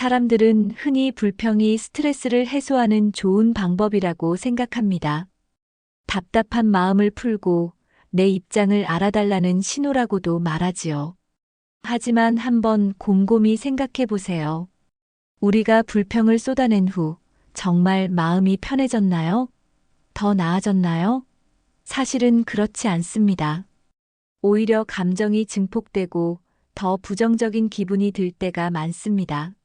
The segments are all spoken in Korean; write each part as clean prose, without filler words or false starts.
사람들은 흔히 불평이 스트레스를 해소하는 좋은 방법이라고 생각합니다. 답답한 마음을 풀고 내 입장을 알아달라는 신호라고도 말하지요. 하지만 한번 곰곰이 생각해 보세요. 우리가 불평을 쏟아낸 후 정말 마음이 편해졌나요? 더 나아졌나요? 사실은 그렇지 않습니다. 오히려 감정이 증폭되고 더 부정적인 기분이 들 때가 많습니다.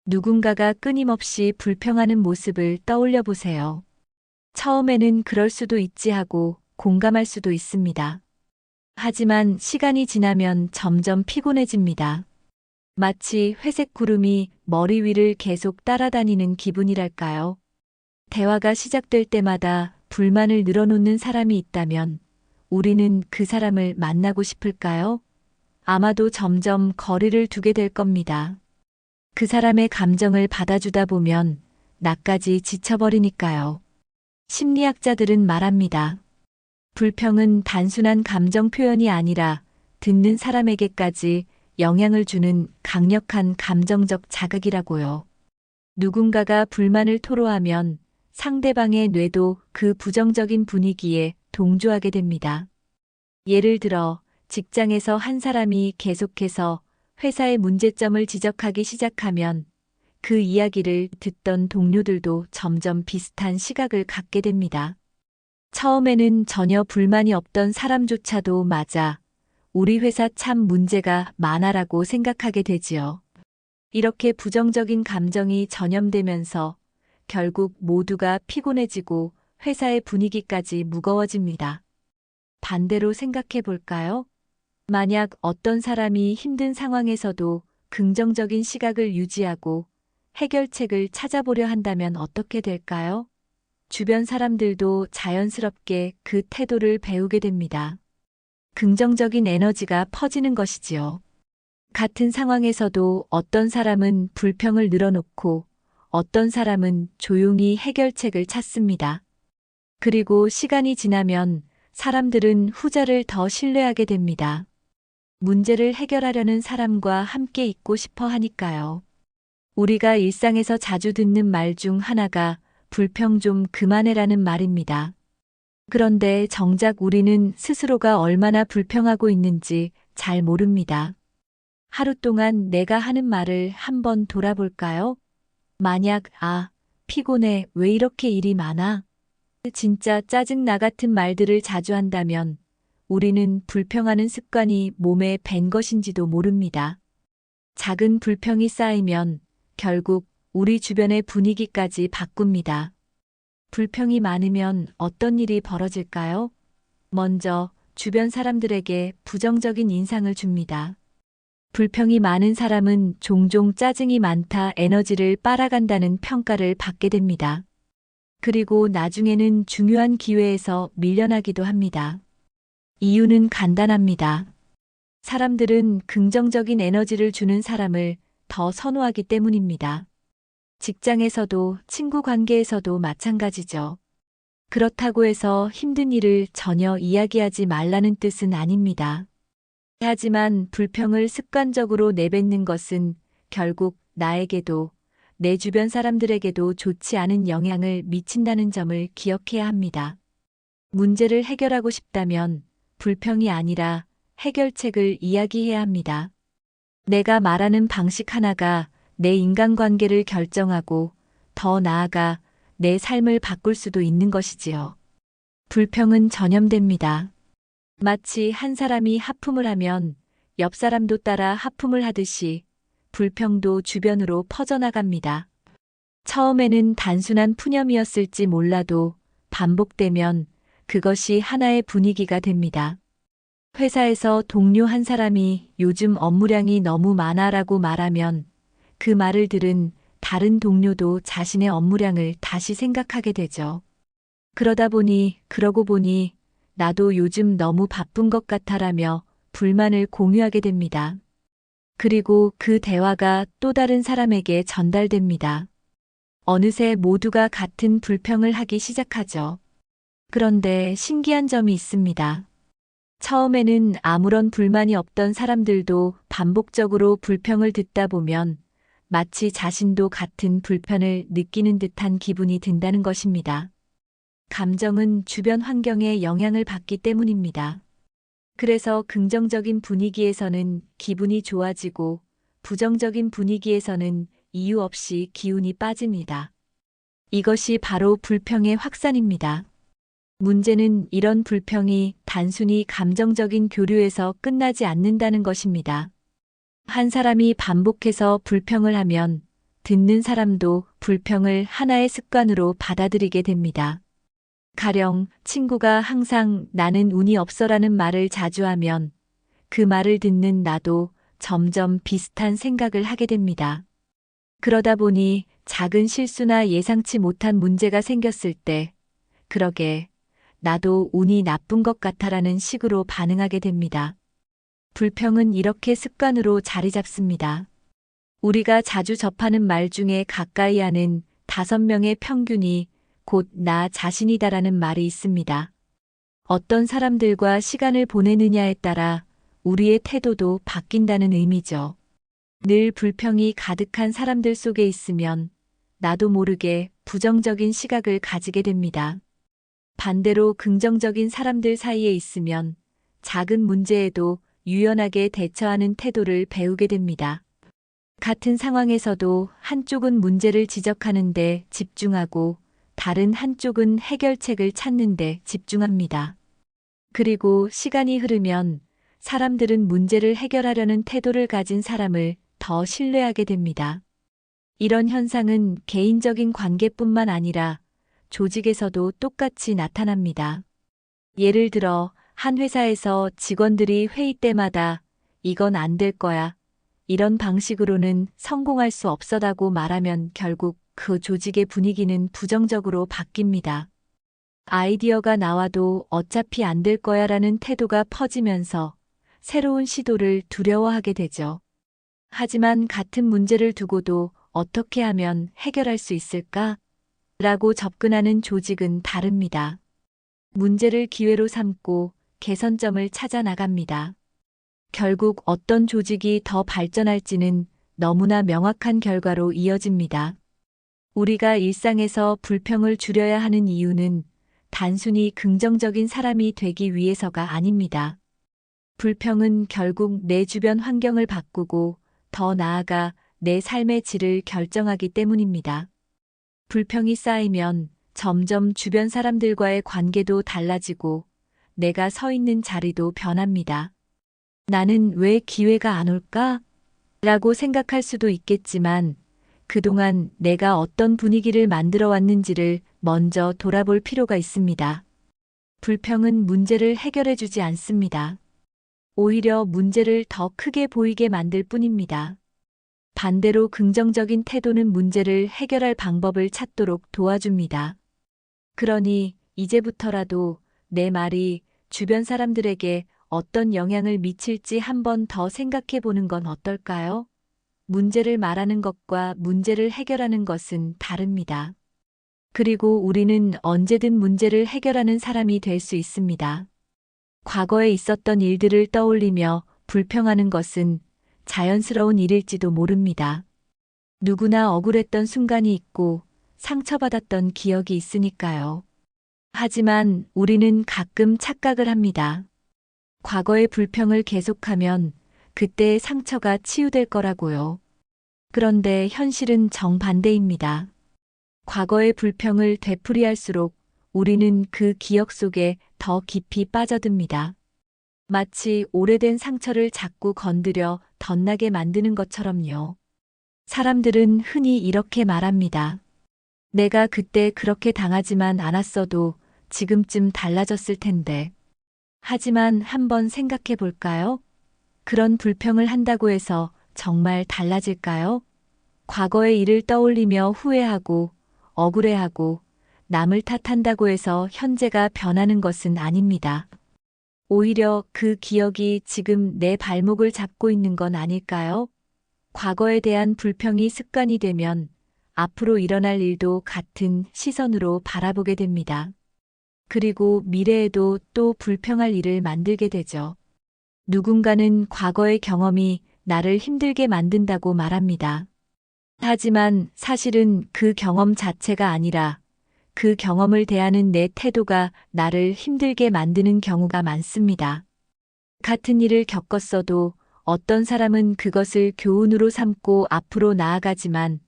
누군가가 끊임없이 불평하는 모습을 떠올려 보세요. 처음에는 그럴 수도 있지 하고 공감할 수도 있습니다. 하지만 시간이 지나면 점점 피곤해집니다. 마치 회색 구름이 머리 위를 계속 따라다니는 기분이랄까요? 대화가 시작될 때마다 불만을 늘어놓는 사람이 있다면 우리는 그 사람을 만나고 싶을까요? 아마도 점점 거리를 두게 될 겁니다. 그 사람의 감정을 받아주다 보면 나까지 지쳐버리니까요. 심리학자들은 말합니다. 불평은 단순한 감정 표현이 아니라 듣는 사람에게까지 영향을 주는 강력한 감정적 자극이라고요. 누군가가 불만을 토로하면 상대방의 뇌도 그 부정적인 분위기에 동조하게 됩니다. 예를 들어 직장에서 한 사람이 계속해서 회사의 문제점을 지적하기 시작하면 그 이야기를 듣던 동료들도 점점 비슷한 시각을 갖게 됩니다. 처음에는 전혀 불만이 없던 사람조차도 맞아, 우리 회사 참 문제가 많아라고 생각하게 되지요. 이렇게 부정적인 감정이 전염되면서 결국 모두가 피곤해지고 회사의 분위기까지 무거워집니다. 반대로 생각해 볼까요? 만약 어떤 사람이 힘든 상황에서도 긍정적인 시각을 유지하고 해결책을 찾아보려 한다면 어떻게 될까요? 주변 사람들도 자연스럽게 그 태도를 배우게 됩니다. 긍정적인 에너지가 퍼지는 것이지요. 같은 상황에서도 어떤 사람은 불평을 늘어놓고 어떤 사람은 조용히 해결책을 찾습니다. 그리고 시간이 지나면 사람들은 후자를 더 신뢰하게 됩니다. 문제를 해결하려는 사람과 함께 있고 싶어 하니까요. 우리가 일상에서 자주 듣는 말 중 하나가 불평 좀 그만해라는 말입니다. 그런데 정작 우리는 스스로가 얼마나 불평하고 있는지 잘 모릅니다. 하루 동안 내가 하는 말을 한번 돌아볼까요? 만약, 피곤해, 왜 이렇게 일이 많아? 진짜 짜증 나 같은 말들을 자주 한다면 우리는 불평하는 습관이 몸에 밴 것인지도 모릅니다. 작은 불평이 쌓이면 결국 우리 주변의 분위기까지 바꿉니다. 불평이 많으면 어떤 일이 벌어질까요? 먼저 주변 사람들에게 부정적인 인상을 줍니다. 불평이 많은 사람은 종종 짜증이 많다, 에너지를 빨아간다는 평가를 받게 됩니다. 그리고 나중에는 중요한 기회에서 밀려나기도 합니다. 이유는 간단합니다. 사람들은 긍정적인 에너지를 주는 사람을 더 선호하기 때문입니다. 직장에서도 친구 관계에서도 마찬가지죠. 그렇다고 해서 힘든 일을 전혀 이야기하지 말라는 뜻은 아닙니다. 하지만 불평을 습관적으로 내뱉는 것은 결국 나에게도 내 주변 사람들에게도 좋지 않은 영향을 미친다는 점을 기억해야 합니다. 문제를 해결하고 싶다면 불평이 아니라 해결책을 이야기해야 합니다. 내가 말하는 방식 하나가 내 인간관계를 결정하고 더 나아가 내 삶을 바꿀 수도 있는 것이지요. 불평은 전염됩니다. 마치 한 사람이 하품을 하면 옆 사람도 따라 하품을 하듯이 불평도 주변으로 퍼져나갑니다. 처음에는 단순한 푸념이었을지 몰라도 반복되면 그것이 하나의 분위기가 됩니다. 회사에서 동료 한 사람이 요즘 업무량이 너무 많아라고 말하면 그 말을 들은 다른 동료도 자신의 업무량을 다시 생각하게 되죠. 그러고 보니 나도 요즘 너무 바쁜 것 같아라며 불만을 공유하게 됩니다. 그리고 그 대화가 또 다른 사람에게 전달됩니다. 어느새 모두가 같은 불평을 하기 시작하죠. 그런데 신기한 점이 있습니다. 처음에는 아무런 불만이 없던 사람들도 반복적으로 불평을 듣다 보면 마치 자신도 같은 불편을 느끼는 듯한 기분이 든다는 것입니다. 감정은 주변 환경에 영향을 받기 때문입니다. 그래서 긍정적인 분위기에서는 기분이 좋아지고 부정적인 분위기에서는 이유 없이 기운이 빠집니다. 이것이 바로 불평의 확산입니다. 문제는 이런 불평이 단순히 감정적인 교류에서 끝나지 않는다는 것입니다. 한 사람이 반복해서 불평을 하면 듣는 사람도 불평을 하나의 습관으로 받아들이게 됩니다. 가령 친구가 항상 나는 운이 없어라는 말을 자주 하면 그 말을 듣는 나도 점점 비슷한 생각을 하게 됩니다. 그러다 보니 작은 실수나 예상치 못한 문제가 생겼을 때 그러게 나도 운이 나쁜 것 같아라는 식으로 반응하게 됩니다. 불평은 이렇게 습관으로 자리 잡습니다. 우리가 자주 접하는 말 중에 가까이 하는 5명의 평균이 곧 나 자신이다라는 말이 있습니다. 어떤 사람들과 시간을 보내느냐에 따라 우리의 태도도 바뀐다는 의미죠. 늘 불평이 가득한 사람들 속에 있으면 나도 모르게 부정적인 시각을 가지게 됩니다. 반대로 긍정적인 사람들 사이에 있으면 작은 문제에도 유연하게 대처하는 태도를 배우게 됩니다. 같은 상황에서도 한쪽은 문제를 지적하는 데 집중하고 다른 한쪽은 해결책을 찾는 데 집중합니다. 그리고 시간이 흐르면 사람들은 문제를 해결하려는 태도를 가진 사람을 더 신뢰하게 됩니다. 이런 현상은 개인적인 관계뿐만 아니라 조직에서도 똑같이 나타납니다. 예를 들어 한 회사에서 직원들이 회의 때마다 이건 안 될 거야. 이런 방식으로는 성공할 수 없어다고 말하면 결국 그 조직의 분위기는 부정적으로 바뀝니다. 아이디어가 나와도 어차피 안 될 거야 라는 태도가 퍼지면서 새로운 시도를 두려워하게 되죠. 하지만 같은 문제를 두고도 어떻게 하면 해결할 수 있을까? 라고 접근하는 조직은 다릅니다. 문제를 기회로 삼고 개선점을 찾아 나갑니다. 결국 어떤 조직이 더 발전할지는 너무나 명확한 결과로 이어집니다. 우리가 일상에서 불평을 줄여야 하는 이유는 단순히 긍정적인 사람이 되기 위해서가 아닙니다. 불평은 결국 내 주변 환경을 바꾸고 더 나아가 내 삶의 질을 결정하기 때문입니다. 불평이 쌓이면 점점 주변 사람들과의 관계도 달라지고 내가 서 있는 자리도 변합니다. 나는 왜 기회가 안 올까? 라고 생각할 수도 있겠지만 그동안 내가 어떤 분위기를 만들어 왔는지를 먼저 돌아볼 필요가 있습니다. 불평은 문제를 해결해 주지 않습니다. 오히려 문제를 더 크게 보이게 만들 뿐입니다. 반대로 긍정적인 태도는 문제를 해결할 방법을 찾도록 도와줍니다. 그러니 이제부터라도 내 말이 주변 사람들에게 어떤 영향을 미칠지 한번 더 생각해 보는 건 어떨까요? 문제를 말하는 것과 문제를 해결하는 것은 다릅니다. 그리고 우리는 언제든 문제를 해결하는 사람이 될 수 있습니다. 과거에 있었던 일들을 떠올리며 불평하는 것은 자연스러운 일일지도 모릅니다. 누구나 억울했던 순간이 있고 상처받았던 기억이 있으니까요. 하지만 우리는 가끔 착각을 합니다. 과거의 불평을 계속하면 그때의 상처가 치유될 거라고요. 그런데 현실은 정반대입니다. 과거의 불평을 되풀이할수록 우리는 그 기억 속에 더 깊이 빠져듭니다. 마치 오래된 상처를 자꾸 건드려 덧나게 만드는 것처럼요. 사람들은 흔히 이렇게 말합니다. 내가 그때 그렇게 당하지만 않았어도 지금쯤 달라졌을 텐데. 하지만 한번 생각해 볼까요? 그런 불평을 한다고 해서 정말 달라질까요? 과거의 일을 떠올리며 후회하고 억울해하고 남을 탓한다고 해서 현재가 변하는 것은 아닙니다. 오히려 그 기억이 지금 내 발목을 잡고 있는 건 아닐까요? 과거에 대한 불평이 습관이 되면 앞으로 일어날 일도 같은 시선으로 바라보게 됩니다. 그리고 미래에도 또 불평할 일을 만들게 되죠. 누군가는 과거의 경험이 나를 힘들게 만든다고 말합니다. 하지만 사실은 그 경험 자체가 아니라 그 경험을 대하는 내 태도가 나를 힘들게 만드는 경우가 많습니다. 같은 일을 겪었어도 어떤 사람은 그것을 교훈으로 삼고 앞으로 나아가지만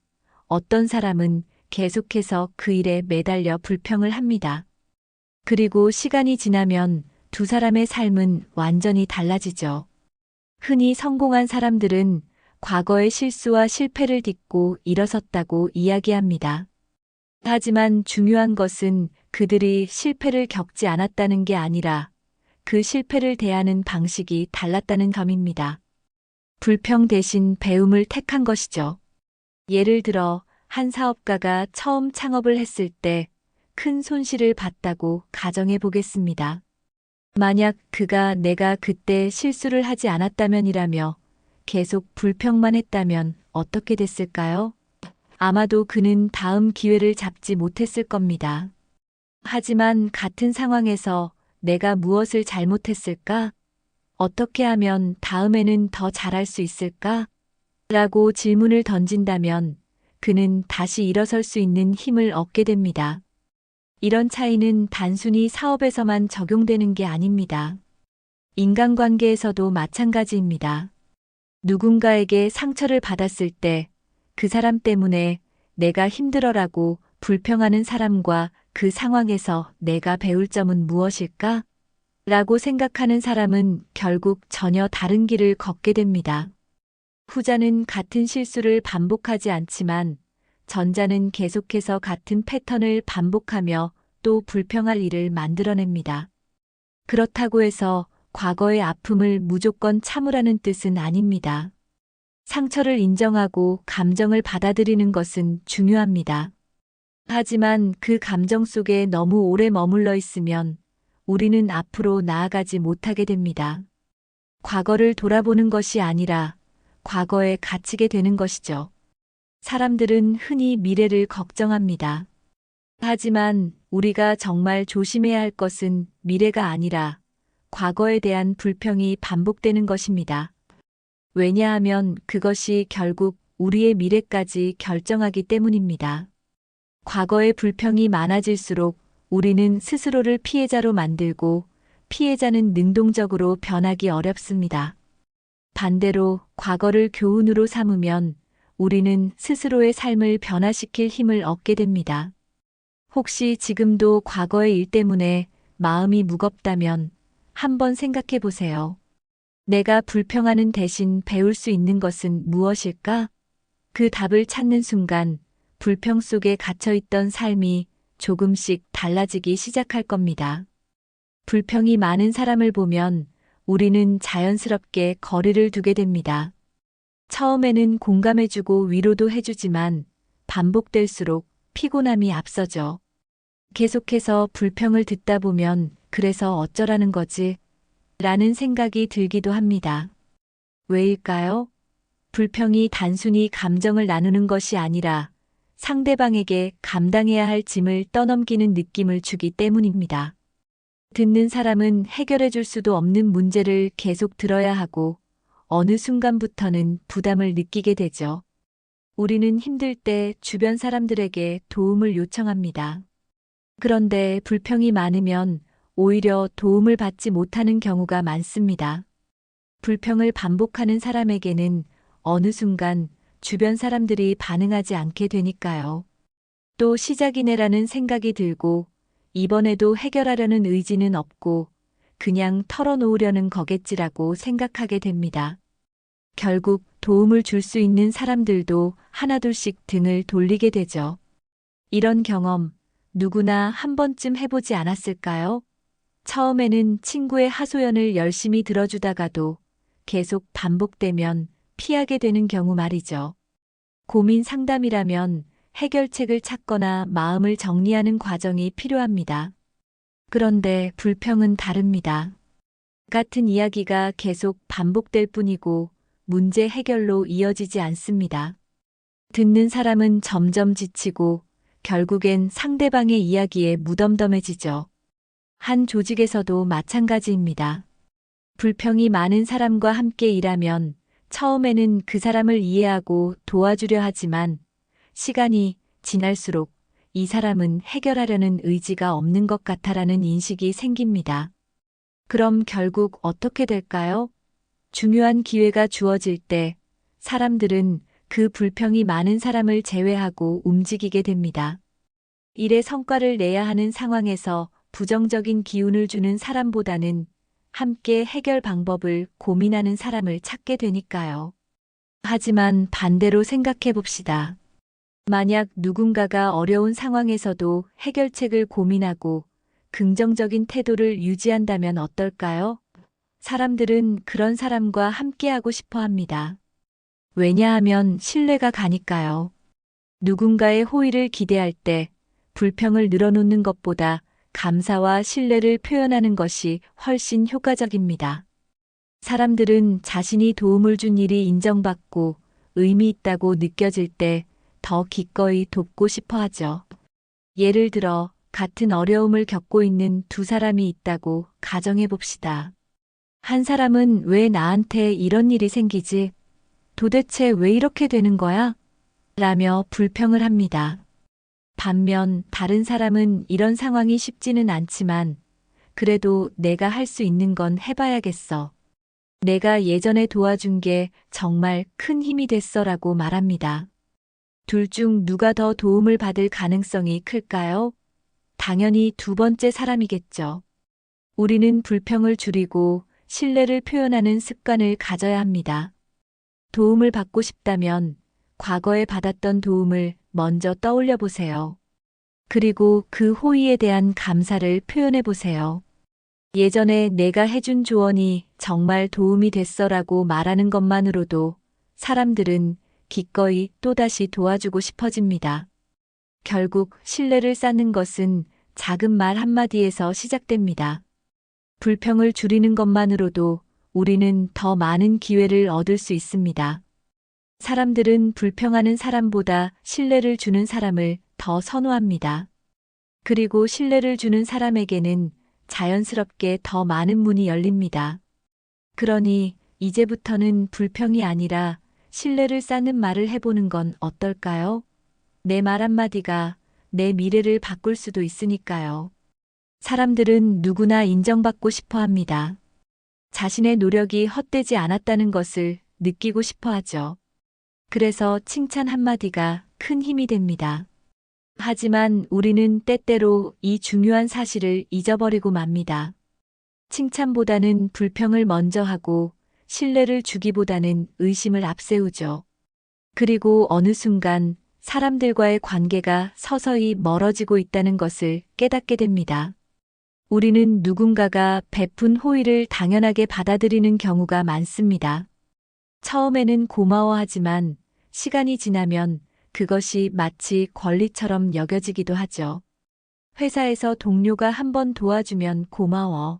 어떤 사람은 계속해서 그 일에 매달려 불평을 합니다. 그리고 시간이 지나면 두 사람의 삶은 완전히 달라지죠. 흔히 성공한 사람들은 과거의 실수와 실패를 딛고 일어섰다고 이야기합니다. 하지만 중요한 것은 그들이 실패를 겪지 않았다는 게 아니라 그 실패를 대하는 방식이 달랐다는 점입니다. 불평 대신 배움을 택한 것이죠. 예를 들어 한 사업가가 처음 창업을 했을 때 큰 손실을 봤다고 가정해 보겠습니다. 만약 그가 내가 그때 실수를 하지 않았다면이라며 계속 불평만 했다면 어떻게 됐을까요? 아마도 그는 다음 기회를 잡지 못했을 겁니다. 하지만 같은 상황에서 내가 무엇을 잘못했을까? 어떻게 하면 다음에는 더 잘할 수 있을까? 라고 질문을 던진다면 그는 다시 일어설 수 있는 힘을 얻게 됩니다. 이런 차이는 단순히 사업에서만 적용되는 게 아닙니다. 인간관계에서도 마찬가지입니다. 누군가에게 상처를 받았을 때 그 사람 때문에 내가 힘들어라고 불평하는 사람과 그 상황에서 내가 배울 점은 무엇일까? 라고 생각하는 사람은 결국 전혀 다른 길을 걷게 됩니다. 후자는 같은 실수를 반복하지 않지만 전자는 계속해서 같은 패턴을 반복하며 또 불평할 일을 만들어냅니다. 그렇다고 해서 과거의 아픔을 무조건 참으라는 뜻은 아닙니다. 상처를 인정하고 감정을 받아들이는 것은 중요합니다. 하지만 그 감정 속에 너무 오래 머물러 있으면 우리는 앞으로 나아가지 못하게 됩니다. 과거를 돌아보는 것이 아니라 과거에 갇히게 되는 것이죠. 사람들은 흔히 미래를 걱정합니다. 하지만 우리가 정말 조심해야 할 것은 미래가 아니라 과거에 대한 불평이 반복되는 것입니다. 왜냐하면 그것이 결국 우리의 미래까지 결정하기 때문입니다. 과거의 불평이 많아질수록 우리는 스스로를 피해자로 만들고 피해자는 능동적으로 변하기 어렵습니다. 반대로 과거를 교훈으로 삼으면 우리는 스스로의 삶을 변화시킬 힘을 얻게 됩니다. 혹시 지금도 과거의 일 때문에 마음이 무겁다면 한번 생각해 보세요. 내가 불평하는 대신 배울 수 있는 것은 무엇일까? 그 답을 찾는 순간 불평 속에 갇혀있던 삶이 조금씩 달라지기 시작할 겁니다. 불평이 많은 사람을 보면 우리는 자연스럽게 거리를 두게 됩니다. 처음에는 공감해주고 위로도 해주지만 반복될수록 피곤함이 앞서죠. 계속해서 불평을 듣다 보면 그래서 어쩌라는 거지? 라는 생각이 들기도 합니다. 왜일까요? 불평이 단순히 감정을 나누는 것이 아니라 상대방에게 감당해야 할 짐을 떠넘기는 느낌을 주기 때문입니다. 듣는 사람은 해결해 줄 수도 없는 문제를 계속 들어야 하고 어느 순간부터는 부담을 느끼게 되죠. 우리는 힘들 때 주변 사람들에게 도움을 요청합니다. 그런데 불평이 많으면 오히려 도움을 받지 못하는 경우가 많습니다. 불평을 반복하는 사람에게는 어느 순간 주변 사람들이 반응하지 않게 되니까요. 또 시작이네라는 생각이 들고 이번에도 해결하려는 의지는 없고 그냥 털어놓으려는 거겠지라고 생각하게 됩니다. 결국 도움을 줄 수 있는 사람들도 하나둘씩 등을 돌리게 되죠. 이런 경험 누구나 한 번쯤 해보지 않았을까요? 처음에는 친구의 하소연을 열심히 들어주다가도 계속 반복되면 피하게 되는 경우 말이죠. 고민 상담이라면 해결책을 찾거나 마음을 정리하는 과정이 필요합니다. 그런데 불평은 다릅니다. 같은 이야기가 계속 반복될 뿐이고 문제 해결로 이어지지 않습니다. 듣는 사람은 점점 지치고 결국엔 상대방의 이야기에 무덤덤해지죠. 한 조직에서도 마찬가지입니다. 불평이 많은 사람과 함께 일하면 처음에는 그 사람을 이해하고 도와주려 하지만 시간이 지날수록 이 사람은 해결하려는 의지가 없는 것 같아라는 인식이 생깁니다. 그럼 결국 어떻게 될까요? 중요한 기회가 주어질 때 사람들은 그 불평이 많은 사람을 제외하고 움직이게 됩니다. 일의 성과를 내야 하는 상황에서 부정적인 기운을 주는 사람보다는 함께 해결 방법을 고민하는 사람을 찾게 되니까요. 하지만 반대로 생각해 봅시다. 만약 누군가가 어려운 상황에서도 해결책을 고민하고 긍정적인 태도를 유지한다면 어떨까요? 사람들은 그런 사람과 함께하고 싶어 합니다. 왜냐하면 신뢰가 가니까요. 누군가의 호의를 기대할 때 불평을 늘어놓는 것보다 감사와 신뢰를 표현하는 것이 훨씬 효과적입니다. 사람들은 자신이 도움을 준 일이 인정받고 의미 있다고 느껴질 때 더 기꺼이 돕고 싶어 하죠. 예를 들어 같은 어려움을 겪고 있는 두 사람이 있다고 가정해 봅시다. 한 사람은 왜 나한테 이런 일이 생기지? 도대체 왜 이렇게 되는 거야? 라며 불평을 합니다. 반면 다른 사람은 이런 상황이 쉽지는 않지만 그래도 내가 할 수 있는 건 해봐야겠어. 내가 예전에 도와준 게 정말 큰 힘이 됐어라고 말합니다. 둘 중 누가 더 도움을 받을 가능성이 클까요? 당연히 두 번째 사람이겠죠. 우리는 불평을 줄이고 신뢰를 표현하는 습관을 가져야 합니다. 도움을 받고 싶다면 과거에 받았던 도움을 먼저 떠올려 보세요. 그리고 그 호의에 대한 감사를 표현해 보세요. 예전에 내가 해준 조언이 정말 도움이 됐어라고 말하는 것만으로도 사람들은 기꺼이 또다시 도와주고 싶어집니다. 결국 신뢰를 쌓는 것은 작은 말 한마디에서 시작됩니다. 불평을 줄이는 것만으로도 우리는 더 많은 기회를 얻을 수 있습니다. 사람들은 불평하는 사람보다 신뢰를 주는 사람을 더 선호합니다. 그리고 신뢰를 주는 사람에게는 자연스럽게 더 많은 문이 열립니다. 그러니 이제부터는 불평이 아니라 신뢰를 쌓는 말을 해보는 건 어떨까요? 내 말 한마디가 내 미래를 바꿀 수도 있으니까요. 사람들은 누구나 인정받고 싶어 합니다. 자신의 노력이 헛되지 않았다는 것을 느끼고 싶어 하죠. 그래서 칭찬 한마디가 큰 힘이 됩니다. 하지만 우리는 때때로 이 중요한 사실을 잊어버리고 맙니다. 칭찬보다는 불평을 먼저 하고 신뢰를 주기보다는 의심을 앞세우죠. 그리고 어느 순간 사람들과의 관계가 서서히 멀어지고 있다는 것을 깨닫게 됩니다. 우리는 누군가가 베푼 호의를 당연하게 받아들이는 경우가 많습니다. 처음에는 고마워하지만 시간이 지나면 그것이 마치 권리처럼 여겨지기도 하죠. 회사에서 동료가 한 번 도와주면 고마워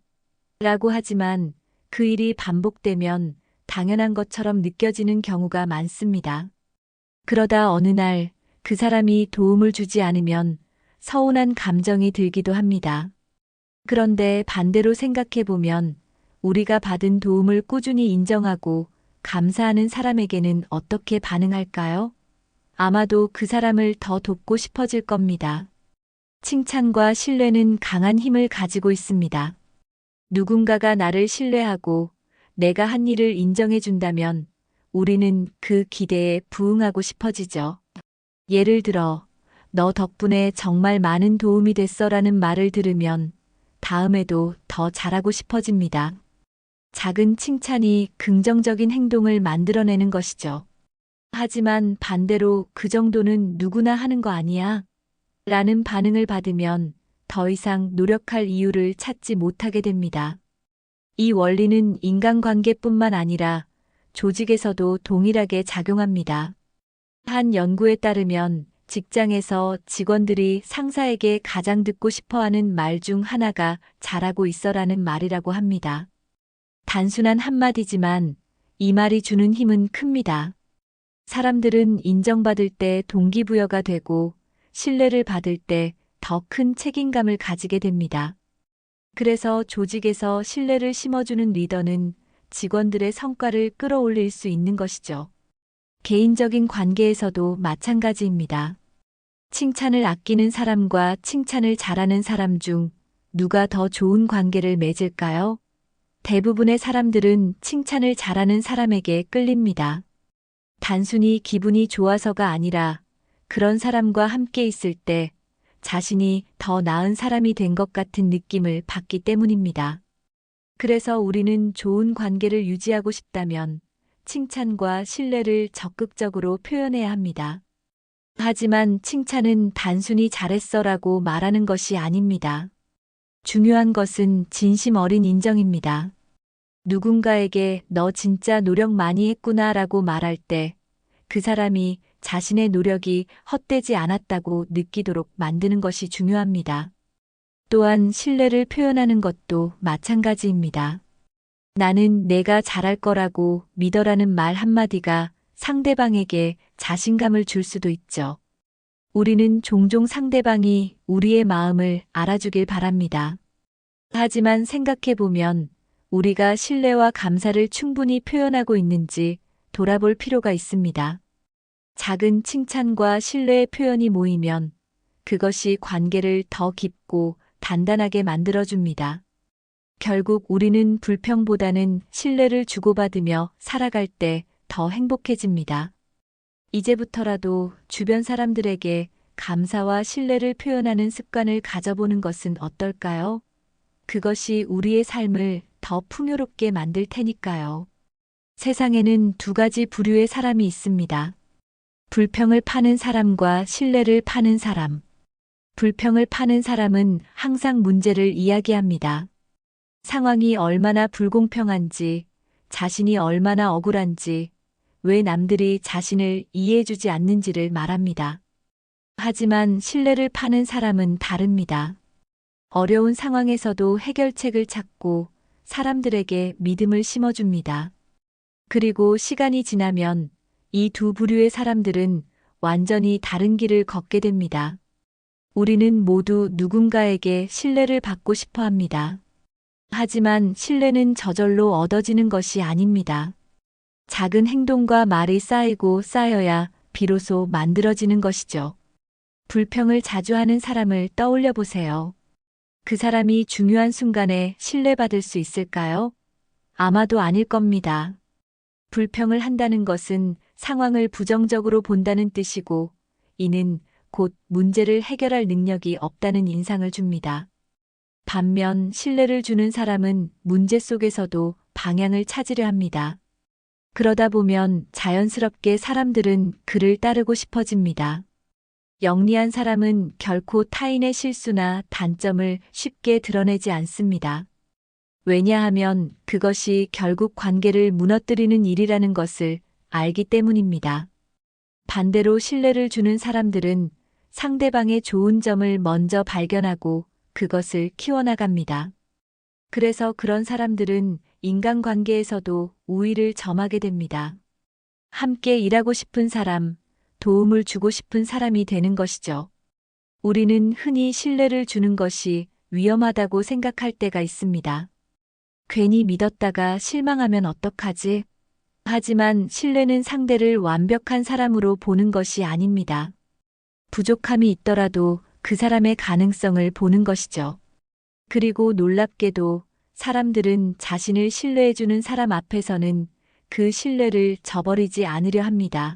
라고 하지만 그 일이 반복되면 당연한 것처럼 느껴지는 경우가 많습니다. 그러다 어느 날 그 사람이 도움을 주지 않으면 서운한 감정이 들기도 합니다. 그런데 반대로 생각해 보면 우리가 받은 도움을 꾸준히 인정하고 감사하는 사람에게는 어떻게 반응할까요? 아마도 그 사람을 더 돕고 싶어질 겁니다. 칭찬과 신뢰는 강한 힘을 가지고 있습니다. 누군가가 나를 신뢰하고 내가 한 일을 인정해 준다면 우리는 그 기대에 부응하고 싶어지죠. 예를 들어, 너 덕분에 정말 많은 도움이 됐어라는 말을 들으면 다음에도 더 잘하고 싶어집니다. 작은 칭찬이 긍정적인 행동을 만들어내는 것이죠. 하지만 반대로 그 정도는 누구나 하는 거 아니야? 라는 반응을 받으면 더 이상 노력할 이유를 찾지 못하게 됩니다. 이 원리는 인간관계뿐만 아니라 조직에서도 동일하게 작용합니다. 한 연구에 따르면 직장에서 직원들이 상사에게 가장 듣고 싶어 하는 말 중 하나가 잘하고 있어라는 말이라고 합니다. 단순한 한마디지만 이 말이 주는 힘은 큽니다. 사람들은 인정받을 때 동기부여가 되고 신뢰를 받을 때 더 큰 책임감을 가지게 됩니다. 그래서 조직에서 신뢰를 심어주는 리더는 직원들의 성과를 끌어올릴 수 있는 것이죠. 개인적인 관계에서도 마찬가지입니다. 칭찬을 아끼는 사람과 칭찬을 잘하는 사람 중 누가 더 좋은 관계를 맺을까요? 대부분의 사람들은 칭찬을 잘하는 사람에게 끌립니다. 단순히 기분이 좋아서가 아니라 그런 사람과 함께 있을 때 자신이 더 나은 사람이 된 것 같은 느낌을 받기 때문입니다. 그래서 우리는 좋은 관계를 유지하고 싶다면 칭찬과 신뢰를 적극적으로 표현해야 합니다. 하지만 칭찬은 단순히 잘했어라고 말하는 것이 아닙니다. 중요한 것은 진심 어린 인정입니다. 누군가에게 너 진짜 노력 많이 했구나라고 말할 때 그 사람이 자신의 노력이 헛되지 않았다고 느끼도록 만드는 것이 중요합니다. 또한 신뢰를 표현하는 것도 마찬가지입니다. 나는 내가 잘할 거라고 믿어라는 말 한마디가 상대방에게 자신감을 줄 수도 있죠. 우리는 종종 상대방이 우리의 마음을 알아주길 바랍니다. 하지만 생각해보면 우리가 신뢰와 감사를 충분히 표현하고 있는지 돌아볼 필요가 있습니다. 작은 칭찬과 신뢰의 표현이 모이면 그것이 관계를 더 깊고 단단하게 만들어줍니다. 결국 우리는 불평보다는 신뢰를 주고받으며 살아갈 때 더 행복해집니다. 이제부터라도 주변 사람들에게 감사와 신뢰를 표현하는 습관을 가져보는 것은 어떨까요? 그것이 우리의 삶을 더 풍요롭게 만들 테니까요. 세상에는 두 가지 부류의 사람이 있습니다. 불평을 파는 사람과 신뢰를 파는 사람. 불평을 파는 사람은 항상 문제를 이야기합니다. 상황이 얼마나 불공평한지, 자신이 얼마나 억울한지, 왜 남들이 자신을 이해해주지 않는지를 말합니다. 하지만 신뢰를 파는 사람은 다릅니다. 어려운 상황에서도 해결책을 찾고 사람들에게 믿음을 심어줍니다. 그리고 시간이 지나면 이 두 부류의 사람들은 완전히 다른 길을 걷게 됩니다. 우리는 모두 누군가에게 신뢰를 받고 싶어 합니다. 하지만 신뢰는 저절로 얻어지는 것이 아닙니다. 작은 행동과 말이 쌓이고 쌓여야 비로소 만들어지는 것이죠. 불평을 자주 하는 사람을 떠올려 보세요. 그 사람이 중요한 순간에 신뢰받을 수 있을까요? 아마도 아닐 겁니다. 불평을 한다는 것은 상황을 부정적으로 본다는 뜻이고, 이는 곧 문제를 해결할 능력이 없다는 인상을 줍니다. 반면 신뢰를 주는 사람은 문제 속에서도 방향을 찾으려 합니다. 그러다 보면 자연스럽게 사람들은 그를 따르고 싶어집니다. 영리한 사람은 결코 타인의 실수나 단점을 쉽게 드러내지 않습니다. 왜냐하면 그것이 결국 관계를 무너뜨리는 일이라는 것을 알기 때문입니다. 반대로 신뢰를 주는 사람들은 상대방의 좋은 점을 먼저 발견하고 그것을 키워나갑니다. 그래서 그런 사람들은 인간관계에서도 우위를 점하게 됩니다. 함께 일하고 싶은 사람, 도움을 주고 싶은 사람이 되는 것이죠. 우리는 흔히 신뢰를 주는 것이 위험하다고 생각할 때가 있습니다. 괜히 믿었다가 실망하면 어떡하지? 하지만 신뢰는 상대를 완벽한 사람으로 보는 것이 아닙니다. 부족함이 있더라도 그 사람의 가능성을 보는 것이죠. 그리고 놀랍게도 사람들은 자신을 신뢰해주는 사람 앞에서는 그 신뢰를 저버리지 않으려 합니다.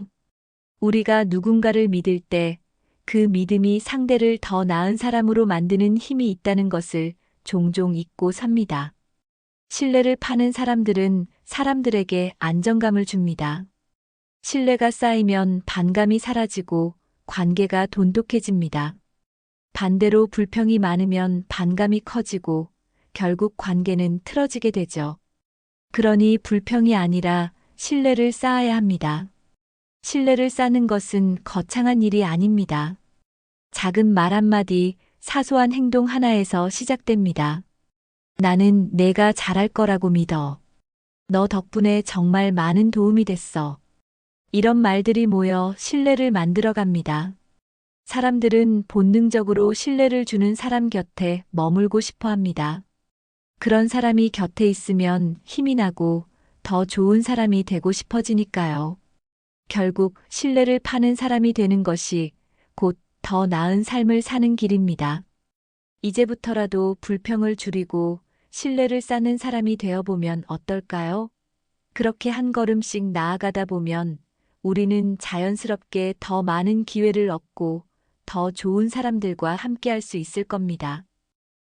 우리가 누군가를 믿을 때 그 믿음이 상대를 더 나은 사람으로 만드는 힘이 있다는 것을 종종 잊고 삽니다. 신뢰를 파는 사람들은 사람들에게 안정감을 줍니다. 신뢰가 쌓이면 반감이 사라지고 관계가 돈독해집니다. 반대로 불평이 많으면 반감이 커지고 결국 관계는 틀어지게 되죠. 그러니 불평이 아니라 신뢰를 쌓아야 합니다. 신뢰를 쌓는 것은 거창한 일이 아닙니다. 작은 말 한마디, 사소한 행동 하나에서 시작됩니다. 나는 내가 잘할 거라고 믿어. 너 덕분에 정말 많은 도움이 됐어. 이런 말들이 모여 신뢰를 만들어갑니다. 사람들은 본능적으로 신뢰를 주는 사람 곁에 머물고 싶어 합니다. 그런 사람이 곁에 있으면 힘이 나고 더 좋은 사람이 되고 싶어지니까요. 결국 신뢰를 파는 사람이 되는 것이 곧 더 나은 삶을 사는 길입니다. 이제부터라도 불평을 줄이고 신뢰를 쌓는 사람이 되어보면 어떨까요? 그렇게 한 걸음씩 나아가다 보면 우리는 자연스럽게 더 많은 기회를 얻고 더 좋은 사람들과 함께할 수 있을 겁니다.